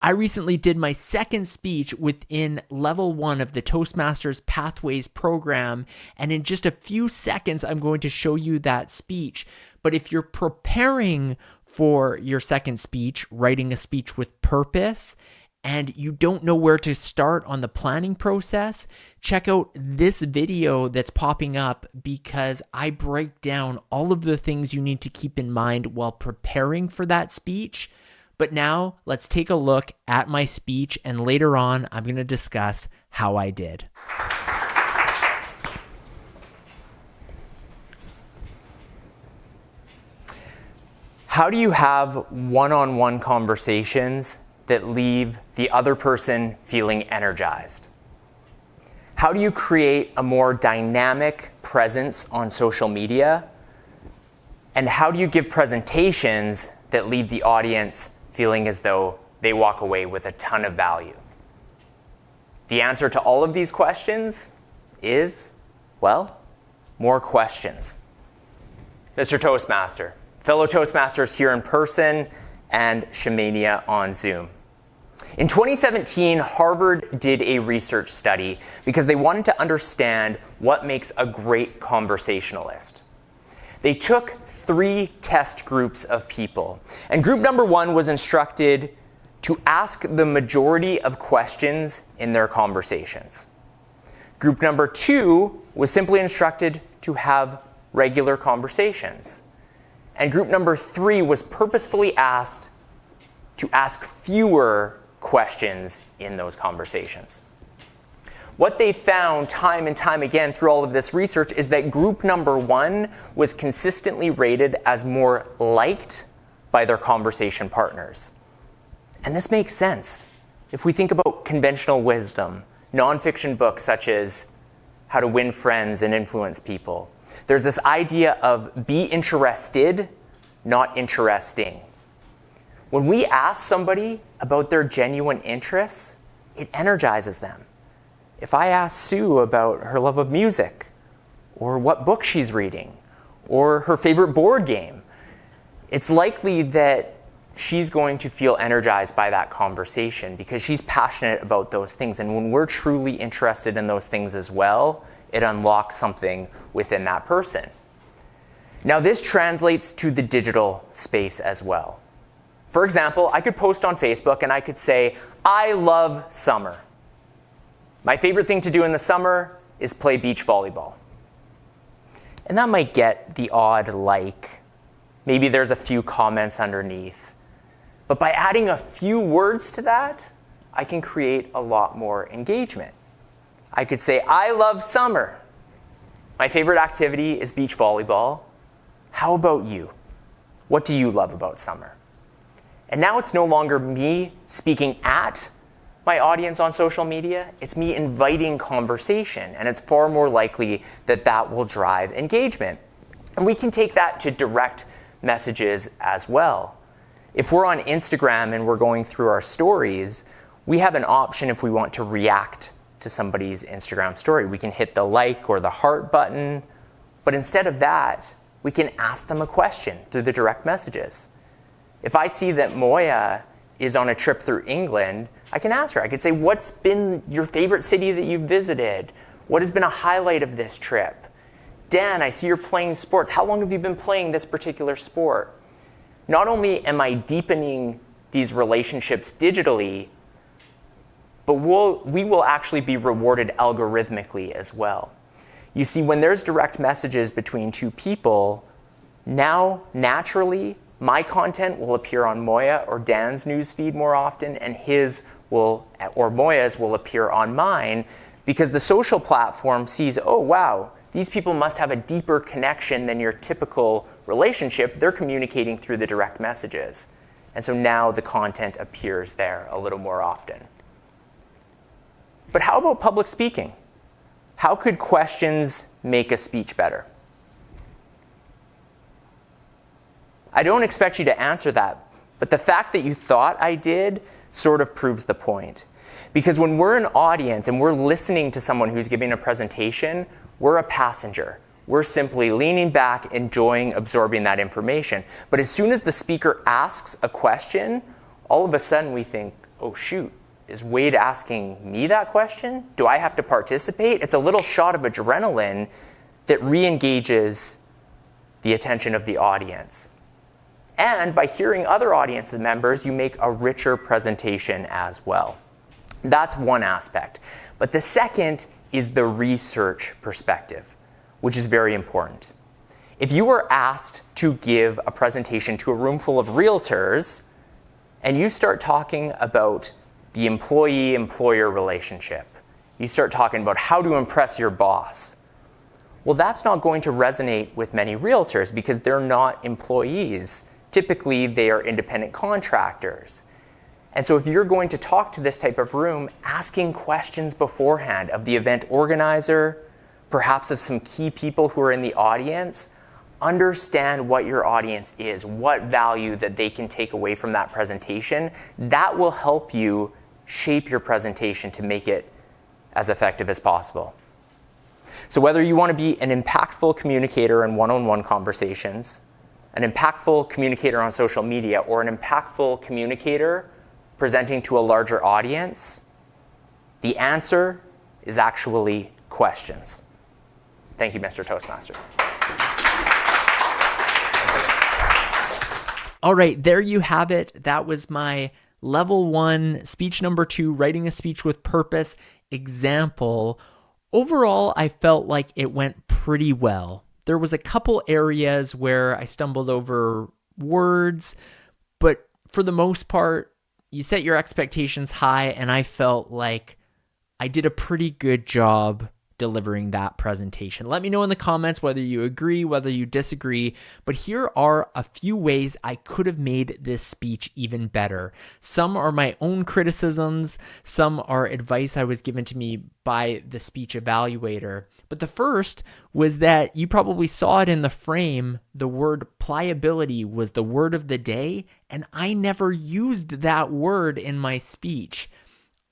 I recently did my second speech within level 1 of the Toastmasters Pathways program, and in just a few seconds, I'm going to show you that speech. But if you're preparing for your second speech, writing a speech with purpose, and you don't know where to start on the planning process, check out this video that's popping up because I break down all of the things you need to keep in mind while preparing for that speech. But now let's take a look at my speech, and later on, I'm going to discuss how I did. How do you have one-on-one conversations that leave the other person feeling energized? How do you create a more dynamic presence on social media? And how do you give presentations that leave the audience feeling as though they walk away with a ton of value? The answer to all of these questions is, well, more questions. Mr. Toastmaster, fellow Toastmasters here in person, and Shemania on Zoom. In 2017, Harvard did a research study because they wanted to understand what makes a great conversationalist. They took 3 test groups of people, and group number 1 was instructed to ask the majority of questions in their conversations. Group number 2 was simply instructed to have regular conversations. And group number 3 was purposefully asked to ask fewer questions in those conversations. What they found time and time again through all of this research is that group number 1 was consistently rated as more liked by their conversation partners. And this makes sense. If we think about conventional wisdom, nonfiction books such as How to Win Friends and Influence People, there's this idea of be interested, not interesting. When we ask somebody about their genuine interests, it energizes them. If I ask Sue about her love of music, or what book she's reading, or her favorite board game, it's likely that she's going to feel energized by that conversation because she's passionate about those things. And when we're truly interested in those things as well, it unlocks something within that person. Now, this translates to the digital space as well. For example, I could post on Facebook and I could say, I love summer. My favorite thing to do in the summer is play beach volleyball. And that might get the odd like. Maybe there's a few comments underneath. But by adding a few words to that, I can create a lot more engagement. I could say, I love summer. My favorite activity is beach volleyball. How about you? What do you love about summer? And now it's no longer me speaking at my audience on social media, it's me inviting conversation, and it's far more likely that that will drive engagement. And we can take that to direct messages as well. If we're on Instagram and we're going through our stories, we have an option if we want to react to somebody's Instagram story. We can hit the like or the heart button, but instead of that, we can ask them a question through the direct messages. If I see that Moya is on a trip through England, I can ask her. I could say, what's been your favorite city that you've visited? What has been a highlight of this trip? Dan, I see you're playing sports. How long have you been playing this particular sport? Not only am I deepening these relationships digitally, but we will actually be rewarded algorithmically as well. You see, when there's direct messages between 2 people, now naturally, my content will appear on Moya or Dan's newsfeed more often, and his will, or Moya's will appear on mine, because the social platform sees, oh wow, these people must have a deeper connection than your typical relationship. They're communicating through the direct messages. And so now the content appears there a little more often. But how about public speaking? How could questions make a speech better? I don't expect you to answer that, but the fact that you thought I did sort of proves the point. Because when we're an audience and we're listening to someone who's giving a presentation, we're a passenger. We're simply leaning back, enjoying, absorbing that information. But as soon as the speaker asks a question, all of a sudden we think, oh shoot, is Wade asking me that question? Do I have to participate? It's a little shot of adrenaline that re-engages the attention of the audience. And by hearing other audience members, you make a richer presentation as well. That's one aspect. But the second is the research perspective, which is very important. If you were asked to give a presentation to a room full of realtors, and you start talking about the employee-employer relationship, you start talking about how to impress your boss, well, that's not going to resonate with many realtors because they're not employees. Typically, they are independent contractors. And so if you're going to talk to this type of room, asking questions beforehand of the event organizer, perhaps of some key people who are in the audience, understand what your audience is, what value that they can take away from that presentation. That will help you shape your presentation to make it as effective as possible. So whether you want to be an impactful communicator in one-on-one conversations, an impactful communicator on social media, or an impactful communicator presenting to a larger audience, the answer is actually questions. Thank you, Mr. Toastmaster. All right, there you have it. That was my level 1, speech number 2, writing a speech with purpose example. Overall, I felt like it went pretty well. There was a couple areas where I stumbled over words, but for the most part, you set your expectations high, and I felt like I did a pretty good job delivering that presentation. Let me know in the comments whether you agree, whether you disagree, but here are a few ways I could have made this speech even better. Some are my own criticisms, some are advice I was given to me by the speech evaluator. But the first was that you probably saw it in the frame, the word pliability was the word of the day, and I never used that word in my speech.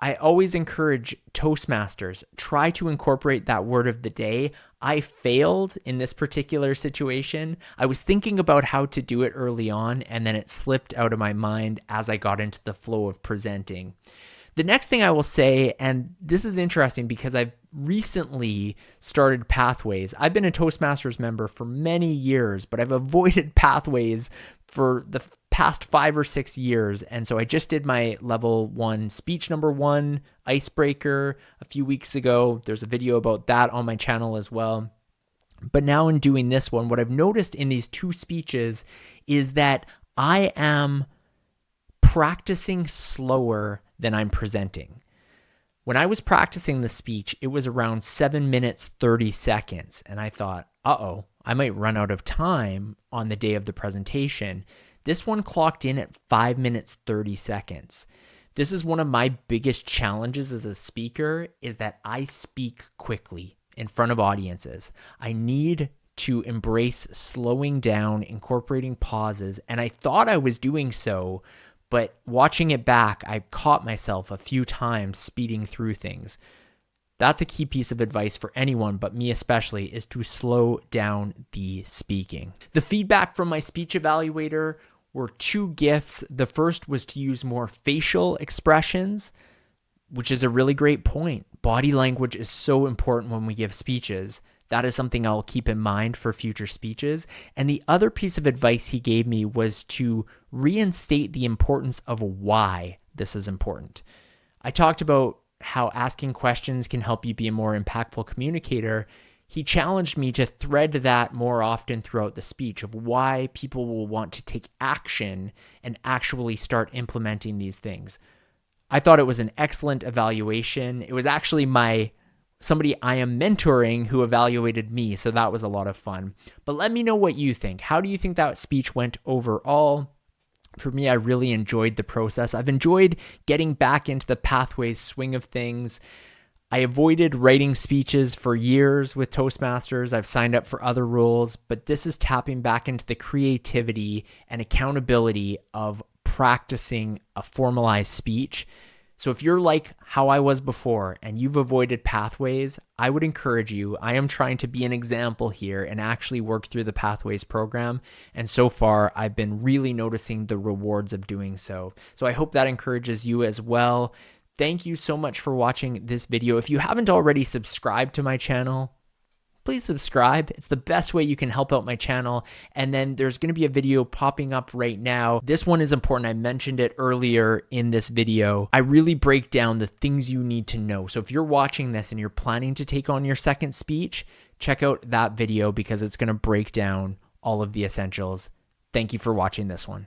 I always encourage Toastmasters, try to incorporate that word of the day. I failed in this particular situation. I was thinking about how to do it early on, and then it slipped out of my mind as I got into the flow of presenting. The next thing I will say, and this is interesting because I've recently started Pathways. I've been a Toastmasters member for many years, but I've avoided Pathways for the past 5 or 6 years. And so I just did my level 1 speech number 1 icebreaker a few weeks ago. There's a video about that on my channel as well. But now in doing this one, what I've noticed in these 2 speeches is that I am practicing slower than I'm presenting. When I was practicing the speech, it was around 7 minutes, 30 seconds. And I thought, I might run out of time on the day of the presentation. This one clocked in at 5 minutes, 30 seconds. This is one of my biggest challenges as a speaker, is that I speak quickly in front of audiences. I need to embrace slowing down, incorporating pauses, and I thought I was doing so, but watching it back, I caught myself a few times speeding through things. That's a key piece of advice for anyone, but me especially, is to slow down the speaking. The feedback from my speech evaluator were 2 gifts. The first was to use more facial expressions, which is a really great point. Body language is so important when we give speeches. That is something I'll keep in mind for future speeches. And the other piece of advice he gave me was to reinstate the importance of why this is important. I talked about how asking questions can help you be a more impactful communicator. He challenged me to thread that more often throughout the speech of why people will want to take action and actually start implementing these things. I thought it was an excellent evaluation. It was actually somebody I am mentoring who evaluated me, so that was a lot of fun. But let me know what you think. How do you think that speech went overall? For me, I really enjoyed the process. I've enjoyed getting back into the Pathways swing of things. I avoided writing speeches for years with Toastmasters. I've signed up for other roles, but this is tapping back into the creativity and accountability of practicing a formalized speech. So if you're like how I was before and you've avoided pathways, I would encourage you. I am trying to be an example here and actually work through the pathways program. And so far, I've been really noticing the rewards of doing so. So I hope that encourages you as well. Thank you so much for watching this video. If you haven't already subscribed to my channel, please subscribe. It's the best way you can help out my channel. And then there's going to be a video popping up right now. This one is important. I mentioned it earlier in this video. I really break down the things you need to know. So if you're watching this and you're planning to take on your second speech, check out that video because it's going to break down all of the essentials. Thank you for watching this one.